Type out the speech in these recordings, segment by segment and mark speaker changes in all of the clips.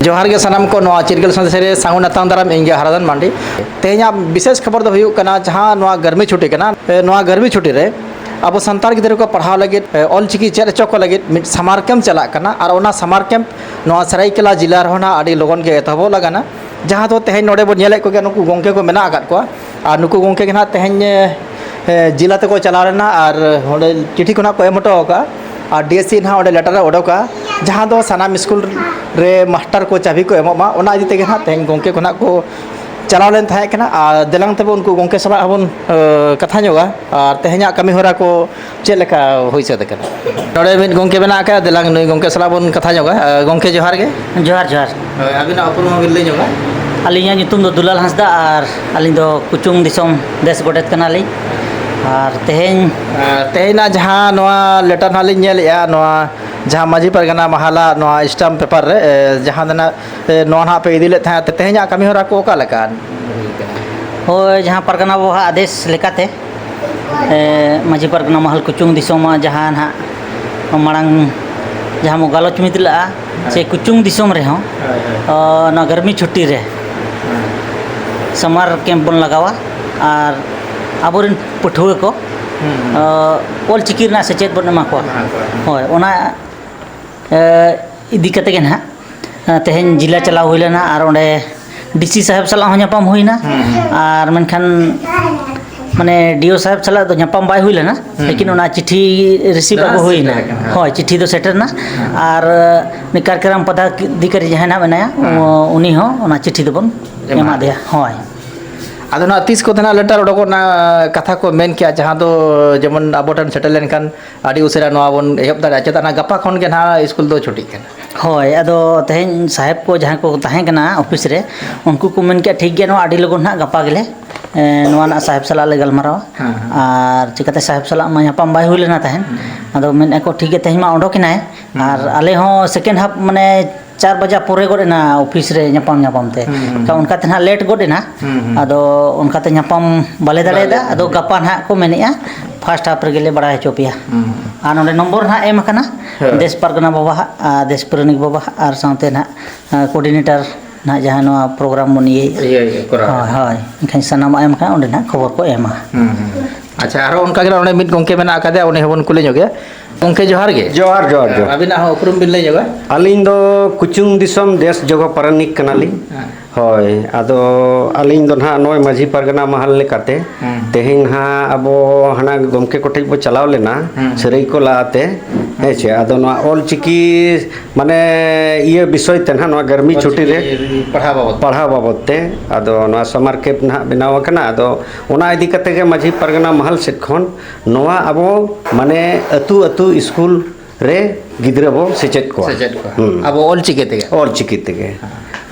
Speaker 1: जोहार के सनाम को नवा चिरगल संदेश सांगुन अतांग दाराम इंगे हरदन मांडी तेहना विशेष खबर दो हुयुक कना जहां नवा गर्मी छुट्टी कना नवा गर्मी छुट्टी रे अब संताल गिद्रा को पढ़ाव लगे ऑल चिकी चेद चको लगे समार कैम्प चला कना और ओना समार कैम्प नवा सरायकेला जिला रहोना आडी लोगन के एतहबो लगाना जहां तो तेहन नोडे बो नेले को नुकु गोंके को मेना आकात को और नुकु गोंके के ना तेहन जिला तक चला रेना और होंडे चिठी को ना को एमटो का और डीएससी ना ओडे लेटर ओडोका जहां दो सानाम स्कूल रे मास्टर को चाबी को एमोमा ओना इदि तेगे ना तेहन गोंके को ना को चलाव लेन थाहे कना और देलांग तब उनको गोंके सला हबन कथा जोगा और तेहना कमी होरा को चेद लेका होई सद कना नोडे मिन गोंके बना का देलांग नई गोंके सला बन कथा जोगा गोंके जोहार गे
Speaker 2: जोहार जोहार
Speaker 1: अबिना उपरुम बिल ले जोगा
Speaker 2: अलिया नितुम दो दुलाल हंसदा और अलिन दो कुचुंग दिसोम देश गोडेत कनाली और
Speaker 1: तेहना जहाँ नवा लेटर नाली नेलिया नवा जहाँ माजी परगना महाला नवा स्टाम्प पेपर रे जहाँ दना नवा ना पे इदिले था तेहना कमी होरा को का लका
Speaker 2: हो जहाँ परगना वो आदेश लेकाते माजी परगना महल कुचुंग दिसोम जहाँ ना मांग जहाँ मो गालोच मिदला से कुचुंग दिसोम रे हो ना गर्मी छुट्टी रे समर कैंप बन लगावा और आबोरिन पठुआ को ऑल चिकी ना सेचेत बन एमा को होय ओना इदी कते ना तेहन जिला चलाव हुइलेना और ओंडे डीसी साहब सला हो न्यापाम हुइना और मेनखान माने डीओ साहब सला तो न्यापाम बाय हुइलेना लेकिन ओना चिट्ठी रिसीव आगो हुइना होय चिट्ठी तो सेटरना और कार्यक्रम पदाधिकारी जहां ना बनाया उनी हो ओना चिट्ठी दबन एमा दिया होय
Speaker 1: आदो ना तीस को तना लेटर ओडको ना कथा को मेन किया जहां दो जेमन आबोटन सेटल लेनखान आडी उसेरा नवा बन एहब दाड़ा चेता ना गपा खन के ना स्कूल दो छुट्टी कना
Speaker 2: होय आदो तेहन साहेब को जहां को ताहें कना ऑफिस रे उनको को मेन के ठीक गे नो आडी लगन ना गपा गेले नवा ना साहेब सला ले गलमारावा और चिकाते साहेब सला मा यापाम बाय हुइलेना ताहेन आदो मेन एको ठीक गे तेहन मा ओडोकिनाय और आले हो सेकेंड हाफ माने 4 बजा पोरे गोडेना ऑफिस रे न्यापाम ते का उनका तना लेट गोडेना आदो उनका ते न्यापाम बाले दाड़ेदा आदो गपा ना को मेनेया फर्स्ट हाफ रे गेले बड़ा हेचोपिया आ नोडे नंबर ना एम कना देश परगना बाबा देश परनिक बाबा और साथे ना कोऑर्डिनेटर ना जहां नो प्रोग्राम बनिए हाय इनखान सनाम एम का ओंडे ना खबर को एमा
Speaker 1: अच्छा आरो उनका गेला ओने मिट गोंके मेना आकादे ओने हबन कुले जोगे गोंके जोहार गे
Speaker 3: जोहार जोहार जोहार
Speaker 1: अबिना हो उपरुम बिल ले जोगा
Speaker 3: अलिंग दो कुचुंग दिसम देश जगह परनिक कनाली होय आदो अलिंग दो ना नोय माझी परगना महल लेकाते तेहिन हा अबो हना गोमके कोठे बो चलाव लेना सरै को लाते हेचे आदो ना ऑल चिकी माने ये विषय ते ना नोआ गर्मी छुट्टी रे पढ़ा बाबत ते आदो नोआ समर कैंप ना बनाव कना आदो ओना इदी कते के माझी परगना महल सेट खन नोआ अबो माने अतु अतु स्कूल रे गिद्रा बो सेचेत को
Speaker 1: अब ऑल चिकी तेगे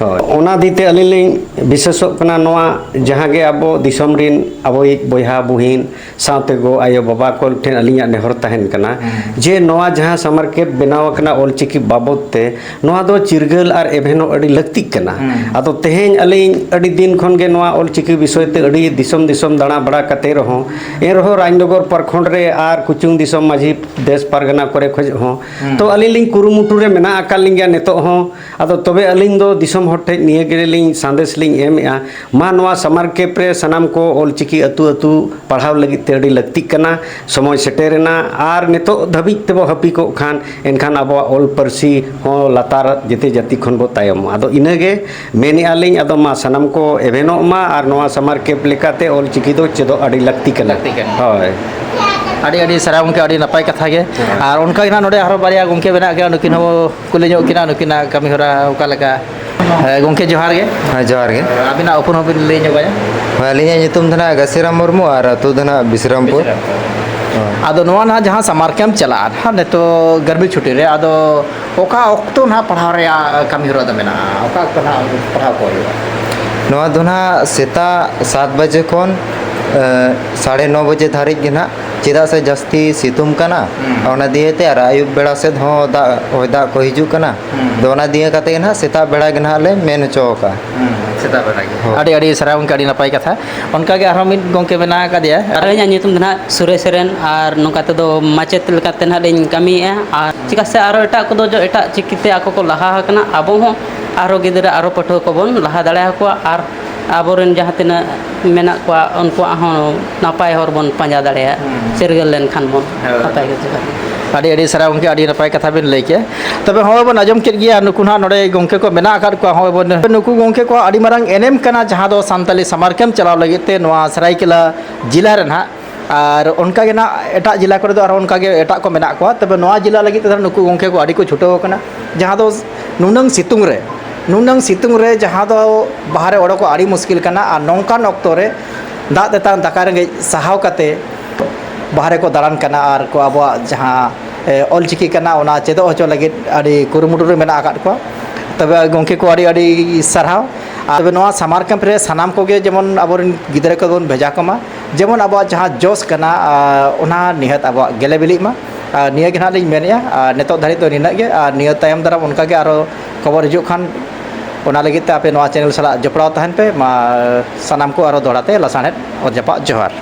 Speaker 3: ओना दीते अलिलिंग विशेषो कना नोआ जहां गे अबो दिसम रिन अबो बोहा बुहिन साथे गो आयो बाबा को ठेन अलिया नेहर तहन कना जे नोआ जहां समर कैंप बनाव कना ऑल चिकी बाबत ते नोआ दो चिरगल और एभेनो अडी लक्ति कना आदो तेहेन अलिंग अडी दिन खन गे नोआ ऑल चिकी विषय ते अडी दिसम दिसम दाणा बड़ा कते रहो ए रहो राजनगर परखंड रे आर कुचुंग दिसम माझी देश परगना करे खोज हो तो अलिलिंग कुरुमुटु रे मेना अकालिंग नेतो हो आदो तबे अलिंग दो दिसम हटे निये गेलिंग संदेश लिंग एमया मा नोआ समर कैंप रे सनाम को ऑल चिकी अतु अतु पढ़ाव लगी ते अडी लक्ति कना समय सेटेरना आर नेतो धबी तेबो हपी को खान एनखान अबो ऑल परसी हो लतार जते जाति खन बो तायम आदो इनेगे मेनि आलिंग आदो मा सनाम को एवेनो मा आर नोआ समर कैंप लेकाते ऑल चिकी दो चेदो अडी लक्ति कना होय
Speaker 1: आड़ी आड़ी सारा उनके आड़ी नपाय कथा गे और उनका ना नोडे हरो बारिया गोंके बना गया नुकिन हो कुले जो किना नुकिना कमी होरा उका लगा गोंके जोहार गे
Speaker 4: हाँ जोहार गे
Speaker 1: अबिना ओपन हो ले जोगा
Speaker 4: अलिया नितुम धना गसेराम मुर्मू और अतु धना बिसरामपुर
Speaker 1: आदो नोआ ना जहां समर कैंप चला हा ने तो गर्मी छुट्टी रे आदो ओका ओक्तो ना पढ़ाव रे कमी होरा द मेना ओका कना पढ़ाव को
Speaker 4: नोआ धना सेता 7 बजे खन 9:30 बजे धारिज गे ना चेदा से जस्ती सितुम कना ओना दिए ते आयुब बेड़ा से हो दा को हिजू कना दोना दिए कते ना सेता बेड़ा गे ना ले मेन चौका
Speaker 1: सेता बेड़ा गे आड़ी आड़ी सारा उनका आड़ी नपाय कथा उनका गे आरो मिट गोंके बना का दिया
Speaker 5: अरे नितुम दना सुरेश सेरेन और नोका ते दो माचेत लेकाते ना लिन कमी और चिका से आरो एटा को दो जो एटा चिकिते आको को लहा कना अबो हो ᱟᱨᱚ ᱜᱤᱫᱽᱨᱟᱹ ᱟᱨᱚ ᱯᱟᱹᱴᱷᱩᱣᱟᱹ ᱠᱚᱵᱚᱱ ᱞᱟᱦᱟ ᱫᱟᱲᱮᱭᱟᱠᱚᱣᱟ ᱟᱨ ᱟᱵᱚᱨᱮᱱ ᱡᱟᱦᱟᱸ ᱛᱤᱱᱟᱹᱜ ᱢᱮᱱᱟᱜ ᱠᱚᱣᱟ ᱩᱱᱠᱩᱣᱟᱜ ᱦᱚᱸ ᱱᱟᱯᱟᱭ ᱦᱚᱨ ᱵᱚᱱ ᱯᱟᱸᱡᱟ ᱫᱟᱲᱮᱭᱟᱜᱼᱟ ᱪᱤᱨᱜᱟᱹᱞ ᱞᱮᱱᱠᱷᱟन ᱵᱚᱱ ᱱᱟᱯᱟᱭ ᱜᱮ ᱡᱚᱦᱟᱨ
Speaker 1: ᱟᱹᱰᱤ ᱟᱹᱰᱤ ᱥᱟᱨᱦᱟᱣ ᱜᱚᱢᱠᱮ ᱟᱹᱰᱤ ᱱᱟᱯᱟᱭ ᱠᱟᱛᱷᱟ ᱵᱤᱱ ᱞᱟᱹᱭ ᱠᱮᱜᱼᱟ ᱛᱚᱵᱮ ᱦᱚᱸᱜᱼᱚᱭ ᱵᱚᱱ ᱟᱸᱡᱚᱢ ᱠᱮᱫ ᱜᱮᱭᱟ ᱱᱩᱠᱩ ᱱᱟᱦᱟᱜ ᱱᱚᱰᱮ ᱜᱚᱢᱠᱮ ᱠᱚ ᱢᱮᱱᱟᱜ ᱟᱠᱟᱫ ᱠᱚᱣᱟ ᱦᱚᱸᱜᱼᱚᱭ ᱵᱚᱱ ᱱᱩᱠᱩ ᱜᱚᱢᱠᱮ ᱠᱚᱣᱟᱜ ᱟᱹᱰᱤ ᱢᱟᱨᱟᱝ ᱮᱱᱮᱢ ᱠᱟᱱᱟ ᱡᱟᱦᱟᱸ ᱫᱚ ᱥᱟᱱᱛᱟᱞᱤ ᱥᱟᱢᱟᱨ ᱠᱮᱢᱯ ᱪᱟᱞᱟᱣ ᱞᱟᱹᱜᱤᱫ te ᱱᱚᱣᱟ ᱥᱟᱨᱟᱭᱠᱮᱞᱟ ᱡᱮᱞᱟ ᱨᱮ ᱱᱟᱦᱟᱜ ᱟᱨ ᱚᱱᱠᱟ ᱜᱮ ᱱᱟᱦᱟᱜ ᱮᱴᱟᱜ ᱡᱮᱞᱟ ᱠᱚᱨᱮ ᱫᱚ ᱟᱨᱦᱚᱸ ᱚᱱᱠᱟ ᱜᱮ ᱮᱴᱟᱜ ᱠᱚ ᱢᱮᱱᱟᱜ ᱠᱚᱣᱟ ᱛᱚᱵᱮ ᱱᱚᱣᱟ ᱡᱮᱞᱟ ᱞᱟᱹᱜᱤᱫ ᱛᱮᱫᱚ ᱱᱩᱠᱩ ᱜᱚᱢᱠᱮ ᱠᱚ ᱟᱹᱰᱤ ᱠᱚ ᱪᱷᱩᱴᱟᱹᱣ ᱟᱠᱟᱱᱟ ᱡᱟᱦᱟᱸ ᱫᱚ ᱱᱩᱱᱟᱹᱝ ᱥᱤᱛᱩᱝ ᱨᱮ ᱡᱟᱦᱟᱸ ᱫᱚ ᱵᱟᱦᱨᱮ ᱚᱰᱚᱠᱚᱜ ᱟᱹᱰᱤ ᱢᱩᱥᱠᱤल ᱠᱟᱱᱟ ᱟᱨ ᱱᱚᱝᱠᱟᱱ ᱚᱠᱛᱚ ᱨᱮ ᱫᱟᱜ ᱛᱮᱛᱟᱝ ᱫᱟᱠᱟ ᱨᱮᱸᱜᱮᱡ ᱥᱟᱦᱟᱣ ᱠᱟᱛᱮ ᱵᱟᱦᱨᱮ ᱠᱚ ᱫᱟᱬᱟᱱ ᱠᱟᱱᱟ ᱟᱨ ᱠᱚ ᱟᱵᱚᱣᱟᱜ ᱡᱟᱦᱟᱸ ᱚᱞᱪᱤᱠᱤ ᱠᱟᱱᱟ ᱚᱱᱟ ᱪᱮᱫᱚᱜ ᱦᱚᱪᱚ ᱞᱟᱹᱜᱤᱫ ᱟᱹᱰᱤ ᱠᱩᱨᱩᱢᱩᱴᱩ ᱨᱮ ᱢᱮᱱᱟᱜ ᱟᱠᱟᱫ ᱠᱚᱣᱟ ᱛᱚᱵᱮ ᱜᱚᱢᱠᱮ ᱠᱚ ᱟᱹᱰᱤ ᱟᱹᱰᱤ ᱥᱟᱨᱦᱟᱣ ᱛᱚᱵᱮ ᱱᱚᱣᱟ ᱥᱟᱢᱟᱨ ᱠᱮᱢᱯ ᱨᱮ ᱥᱟᱱᱟᱢ ᱠᱚᱜᱮ ᱡᱮᱢᱚᱱ ᱟᱵᱚᱨᱮᱱ ᱜᱤᱫᱽᱨᱟᱹ ᱠᱚᱵᱚᱱ ᱵᱷᱮᱡᱟ ᱠᱚᱢᱟ ᱡᱮᱢᱚᱱ ᱟᱵᱚᱣᱟᱜ ᱡᱟᱦᱟᱸ ᱡᱚᱥ ᱠᱟᱱᱟ ᱚᱱᱟ ᱱᱤᱦᱟᱹᱛ ᱟᱵᱚᱣᱟᱜ ᱜᱮᱞᱮ ᱵᱤᱞᱤᱜ ᱢᱟ ᱱᱤᱭᱟᱹ ᱜᱮ ᱱᱟᱦᱟᱜ ᱞᱤᱧ ᱢᱮᱱᱮᱫᱼᱟ ᱱᱤᱛᱚᱜ ᱫᱷᱟᱹᱨᱤᱡ ᱫᱚ ᱱᱤᱱᱟᱹᱜ ᱜᱮ ᱟᱨ ᱱᱤᱭᱟᱹ ᱛᱟᱭᱚᱢ ᱫᱟᱨᱟᱢ ᱚᱱᱠᱟᱜᱮ ᱟᱨᱚ ᱠᱷᱚᱵᱚᱨ ᱦᱤᱡᱩᱜ ᱠᱷᱟᱱ ᱚᱱᱟ ᱞᱟᱹᱜᱤᱫ te ᱟᱯᱮ ᱱᱚᱣᱟ ᱪᱮᱱᱮᱞ ᱥᱟᱞᱟᱜ ᱡᱚᱯᱲᱟᱣ ᱛᱟᱦᱮᱱ ᱯᱮ ᱢᱟ ᱥᱟᱱᱟᱢ ᱠᱚ ᱟᱨᱚ ᱫᱚᱦᱲᱟᱛᱮ ᱞᱟᱥᱟᱬᱦᱮᱫ ᱡᱟᱯᱟᱜ ᱡᱚᱦᱟᱨ